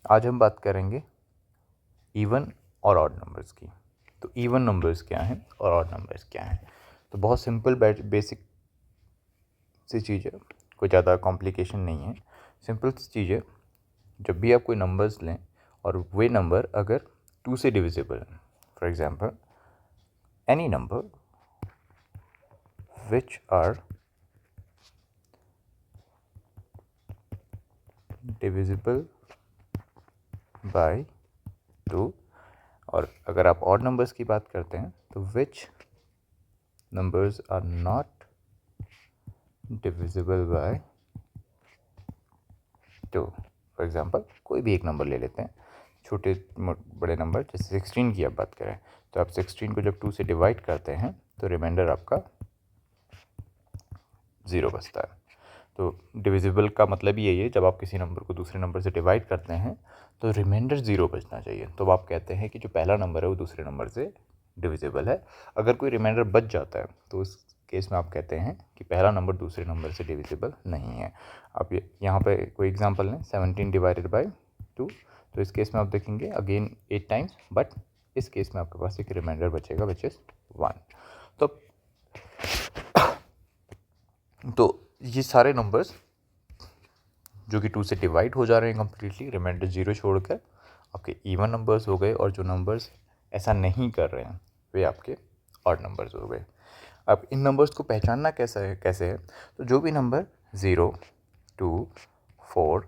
आज हम बात करेंगे इवन और ऑड नंबर्स की। तो इवन नंबर्स क्या हैं और ऑड नंबर्स क्या हैं? तो बहुत सिंपल बेसिक सी चीज़ है, कोई ज़्यादा कॉम्प्लिकेशन नहीं है, सिंपल सी चीज़ है। जब भी आप कोई नंबर्स लें और वे नंबर अगर 2 से डिविजिबल हैं, for example any number which are divisible by 2, और अगर आप ऑड नंबर्स की बात करते हैं तो which numbers are not divisible by 2। For example कोई भी एक नंबर ले लेते हैं, छोटे बड़े नंबर, जैसे 16 की आप बात करें तो आप 16 को जब 2 से डिवाइड करते हैं तो रिमाइंडर आपका 0 बचता है। तो डिविजिबल का मतलब ही यही है, जब आप किसी नंबर को दूसरे नंबर से डिवाइड करते हैं तो रिमाइंडर 0 बचना चाहिए। तो आप कहते हैं कि जो पहला नंबर है वो दूसरे नंबर से डिविजिबल है। अगर कोई रिमाइंडर बच जाता है तो उस केस में आप कहते हैं कि पहला नंबर दूसरे नंबर से डिविजिबल नहीं है। आप यहाँ पे कोई एग्जांपल लें, 17 डिवाइडेड बाय 2, तो इस केस में आप देखेंगे अगेन 8 टाइम्स, बट इस केस में आपके पास एक रिमाइंडर बचेगा विच इज़ 1। तो ये सारे नंबर्स जो कि 2 से डिवाइड हो जा रहे हैं कम्प्लीटली, रिमाइंडर 0 छोड़कर, आपके इवन नंबर्स हो गए। और जो नंबर्स ऐसा नहीं कर रहे हैं वे आपके ऑड नंबर्स हो गए। अब इन नंबर्स को पहचानना कैसे है? तो जो भी नंबर 0, 2, 4,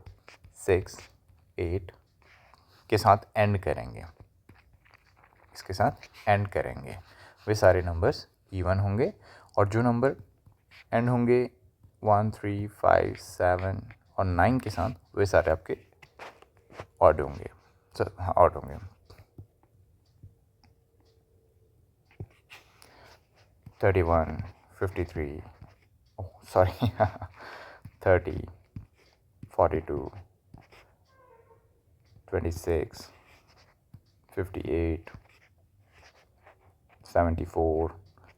6, 8 के साथ एंड करेंगे, इसके साथ एंड करेंगे, वे सारे नंबर्स इवन होंगे। और जो नंबर एंड होंगे 1, 3, 5, 7 और 9 के साथ, वे सारे आपके ऑड होंगे। ऑड होंगे। 31, 53, सॉरी 30, 42, 26, 58, 74।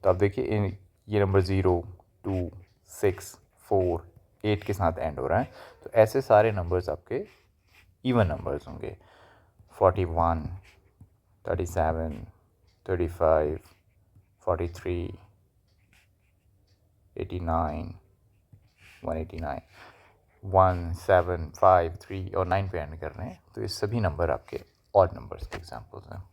तो आप देखिए ये नंबर 0, 2, 6, 4, 8 के साथ एंड हो रहा है। तो ऐसे सारे नंबर्स आपके इवन नंबर्स होंगे। 41, 37, 35, 43, 89, 189, 1, 7, 5, 3 और 9 पे एंड कर रहे हैं। तो ये सभी नंबर आपके ऑड नंबर्स के एग्जाम्पल्स हैं।